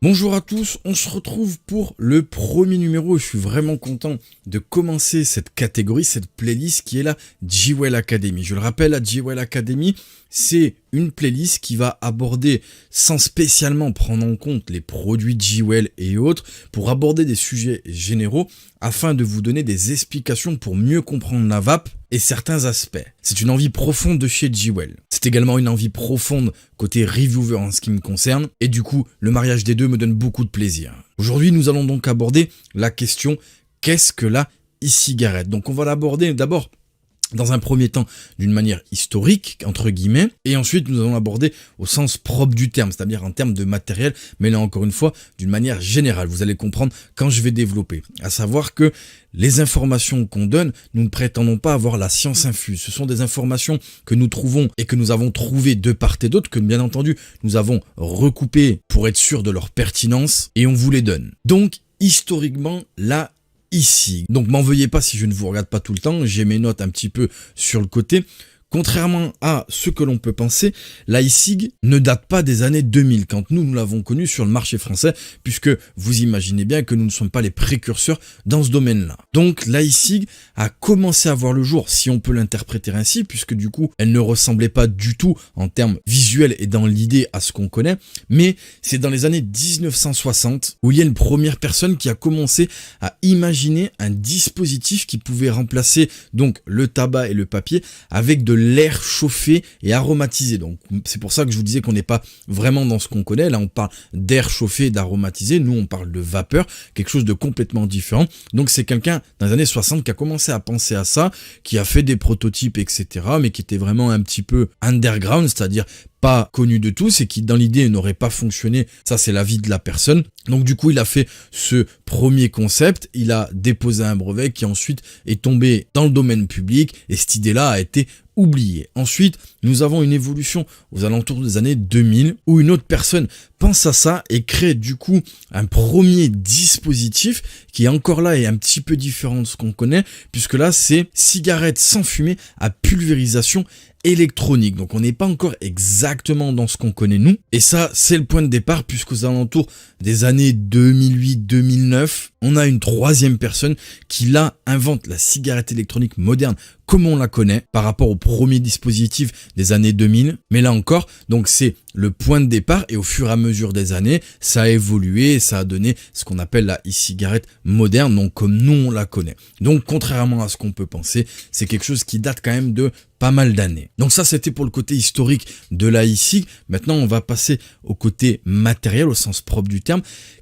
Bonjour à tous, on se retrouve pour le premier numéro et je suis vraiment content de commencer cette catégorie, cette playlist qui est la Jewel Academy. Je le rappelle, la Jewel Academy, c'est une playlist qui va aborder, sans spécialement prendre en compte les produits Jewel et autres, pour aborder des sujets généraux afin de vous donner des explications pour mieux comprendre la vape et certains aspects. C'est une envie profonde de chez Jewel. C'est également une envie profonde côté reviewer en ce qui me concerne et du coup, le mariage des deux me donne beaucoup de plaisir. Aujourd'hui, nous allons donc aborder la question qu'est-ce que la e-cigarette? Donc on va l'aborder d'abord dans un premier temps d'une manière historique, entre guillemets, et ensuite nous allons l'aborder au sens propre du terme, c'est-à-dire en termes de matériel, mais là encore une fois, d'une manière générale. Vous allez comprendre quand je vais développer. À savoir que les informations qu'on donne, nous ne prétendons pas avoir la science infuse. Ce sont des informations que nous trouvons et que nous avons trouvées de part et d'autre, que bien entendu, nous avons recoupées pour être sûr de leur pertinence, et on vous les donne. Donc, historiquement, là, ici. Donc m'en veuillez pas si je ne vous regarde pas tout le temps, j'ai mes notes un petit peu sur le côté. Contrairement à ce que l'on peut penser, la e-cig ne date pas des années 2000, quand nous l'avons connue sur le marché français, puisque vous imaginez bien que nous ne sommes pas les précurseurs dans ce domaine-là. Donc la e-cig a commencé à voir le jour, si on peut l'interpréter ainsi, puisque du coup, elle ne ressemblait pas du tout en termes visuels et dans l'idée à ce qu'on connaît, mais c'est dans les années 1960 où il y a une première personne qui a commencé à imaginer un dispositif qui pouvait remplacer donc le tabac et le papier avec de l'air chauffé et aromatisé. Donc c'est pour ça que je vous disais qu'on n'est pas vraiment dans ce qu'on connaît. Là on parle d'air chauffé et d'aromatisé. Nous on parle de vapeur, quelque chose de complètement différent. Donc c'est quelqu'un dans les années 60 qui a commencé à penser à ça, qui a fait des prototypes etc. mais qui était vraiment un petit peu underground, c'est-à-dire pas connu de tous et qui dans l'idée n'aurait pas fonctionné. Ça c'est l'avis de la personne. Donc du coup il a fait ce premier concept, il a déposé un brevet qui ensuite est tombé dans le domaine public et cette idée-là a été oubliée. Ensuite, nous avons une évolution aux alentours des années 2000 où une autre personne pense à ça et crée du coup un premier dispositif qui encore là est un petit peu différent de ce qu'on connaît puisque là c'est cigarette sans fumée à pulvérisation électronique. Donc on n'est pas encore exactement dans ce qu'on connaît nous. Et ça, c'est le point de départ puisqu'aux alentours des années 2008-2009, on a une troisième personne qui là invente la cigarette électronique moderne comme on la connaît par rapport au premier dispositif des années 2000. Mais là encore, donc c'est le point de départ et au fur et à mesure des années, ça a évolué et ça a donné ce qu'on appelle la e-cigarette moderne, donc comme nous on la connaît. Donc contrairement à ce qu'on peut penser, c'est quelque chose qui date quand même de pas mal d'années. Donc ça c'était pour le côté historique de la e-cig. Maintenant on va passer au côté matériel au sens propre du terme.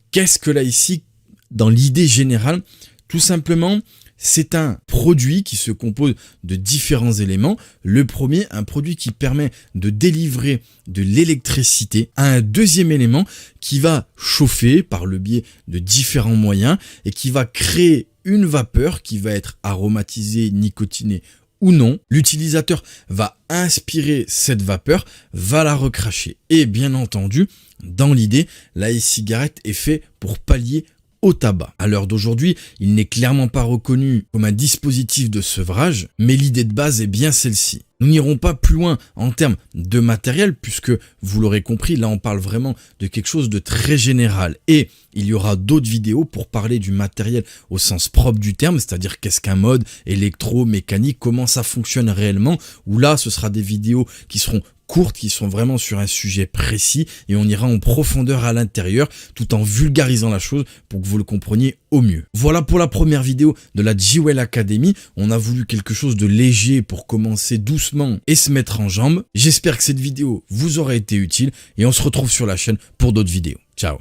Qu'est-ce que la e-cig dans l'idée générale? Tout simplement, c'est un produit qui se compose de différents éléments. Le premier, un produit qui permet de délivrer de l'électricité à un deuxième élément qui va chauffer par le biais de différents moyens et qui va créer une vapeur qui va être aromatisée, nicotinée ou non. L'utilisateur va inspirer cette vapeur, va la recracher. Et bien entendu, dans l'idée, la e-cigarette est faite pour pallier au tabac. À l'heure d'aujourd'hui, il n'est clairement pas reconnu comme un dispositif de sevrage, mais l'idée de base est bien celle-ci. Nous n'irons pas plus loin en termes de matériel, puisque vous l'aurez compris, là on parle vraiment de quelque chose de très général. Et il y aura d'autres vidéos pour parler du matériel au sens propre du terme, c'est-à-dire qu'est-ce qu'un mode électromécanique, comment ça fonctionne réellement, où là ce sera des vidéos qui seront courtes, qui sont vraiment sur un sujet précis et on ira en profondeur à l'intérieur tout en vulgarisant la chose pour que vous le compreniez au mieux. Voilà pour la première vidéo de la Jewel Academy. On a voulu quelque chose de léger pour commencer doucement et se mettre en jambes. J'espère que cette vidéo vous aura été utile et on se retrouve sur la chaîne pour d'autres vidéos. Ciao.